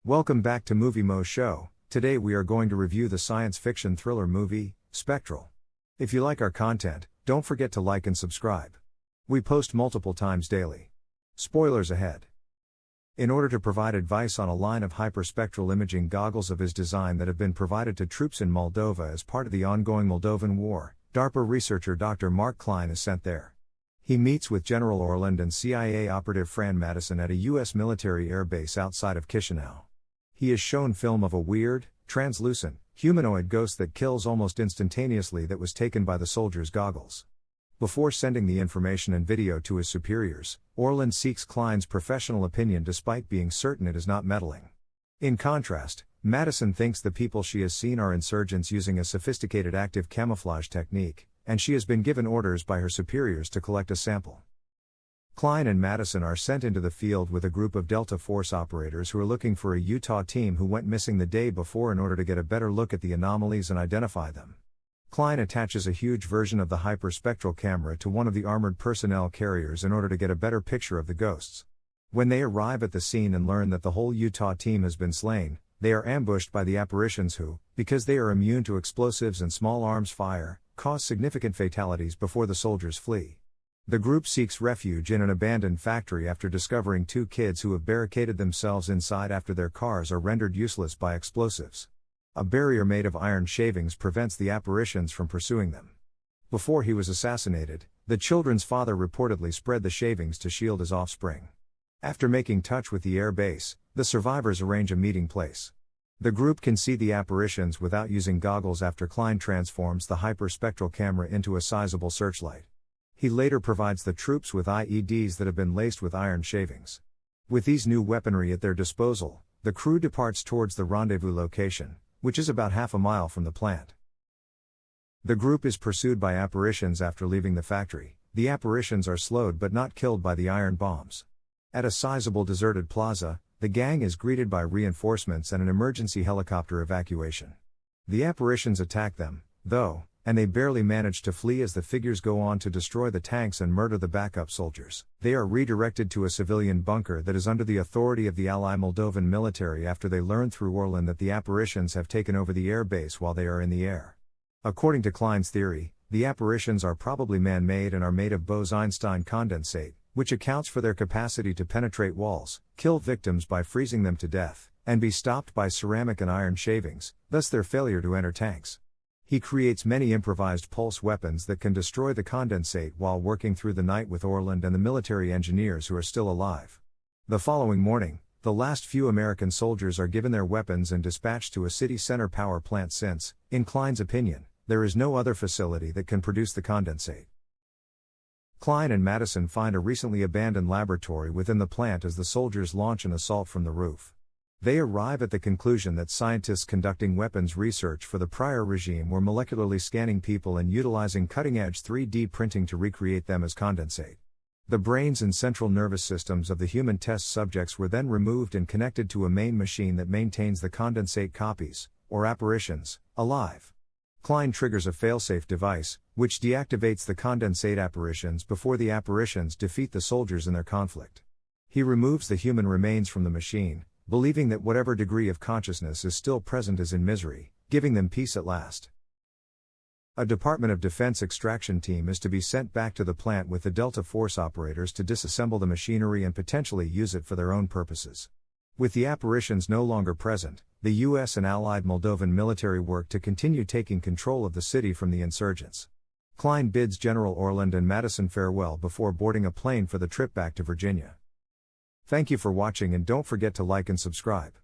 Welcome back to Movie Moshow. Today we are going to review the science fiction thriller movie, Spectral. If you like our content, don't forget to like and subscribe. We post multiple times daily. Spoilers ahead. In order to provide advice on a line of hyperspectral imaging goggles of his design that have been provided to troops in Moldova as part of the ongoing Moldovan War, DARPA researcher Dr. Mark Klein is sent there. He meets with General Orland and CIA operative Fran Madison at a U.S. military air base outside of Chisinau. He is shown film of a weird, translucent, humanoid ghost that kills almost instantaneously that was taken by the soldier's goggles. Before sending the information and video to his superiors, Orland seeks Klein's professional opinion despite being certain it is not meddling. In contrast, Madison thinks the people she has seen are insurgents using a sophisticated active camouflage technique, and she has been given orders by her superiors to collect a sample. Klein and Madison are sent into the field with a group of Delta Force operators who are looking for a Utah team who went missing the day before in order to get a better look at the anomalies and identify them. Klein attaches a huge version of the hyperspectral camera to one of the armored personnel carriers in order to get a better picture of the ghosts. When they arrive at the scene and learn that the whole Utah team has been slain, they are ambushed by the apparitions who, because they are immune to explosives and small arms fire, cause significant fatalities before the soldiers flee. The group seeks refuge in an abandoned factory after discovering two kids who have barricaded themselves inside after their cars are rendered useless by explosives. A barrier made of iron shavings prevents the apparitions from pursuing them. Before he was assassinated, the children's father reportedly spread the shavings to shield his offspring. After making touch with the air base, the survivors arrange a meeting place. The group can see the apparitions without using goggles after Klein transforms the hyperspectral camera into a sizable searchlight. He later provides the troops with IEDs that have been laced with iron shavings. With these new weaponry at their disposal, the crew departs towards the rendezvous location, which is about half a mile from the plant. The group is pursued by apparitions after leaving the factory. The apparitions are slowed but not killed by the iron bombs. At a sizable deserted plaza, the gang is greeted by reinforcements and an emergency helicopter evacuation. The apparitions attack them, though, and they barely manage to flee as the figures go on to destroy the tanks and murder the backup soldiers. They are redirected to a civilian bunker that is under the authority of the Allied Moldovan military after they learn through Orland that the apparitions have taken over the air base while they are in the air. According to Klein's theory, the apparitions are probably man-made and are made of Bose-Einstein condensate, which accounts for their capacity to penetrate walls, kill victims by freezing them to death, and be stopped by ceramic and iron shavings, thus their failure to enter tanks. He creates many improvised pulse weapons that can destroy the condensate while working through the night with Orland and the military engineers who are still alive. The following morning, the last few American soldiers are given their weapons and dispatched to a city center power plant since, in Klein's opinion, there is no other facility that can produce the condensate. Klein and Madison find a recently abandoned laboratory within the plant as the soldiers launch an assault from the roof. They arrive at the conclusion that scientists conducting weapons research for the prior regime were molecularly scanning people and utilizing cutting-edge 3D printing to recreate them as condensate. The brains and central nervous systems of the human test subjects were then removed and connected to a main machine that maintains the condensate copies, or apparitions, alive. Klein triggers a failsafe device, which deactivates the condensate apparitions before the apparitions defeat the soldiers in their conflict. He removes the human remains from the machine, believing that whatever degree of consciousness is still present is in misery, giving them peace at last. A Department of Defense extraction team is to be sent back to the plant with the Delta Force operators to disassemble the machinery and potentially use it for their own purposes. With the apparitions no longer present, the U.S. and Allied Moldovan military work to continue taking control of the city from the insurgents. Klein bids General Orland and Madison farewell before boarding a plane for the trip back to Virginia. Thank you for watching and don't forget to like and subscribe.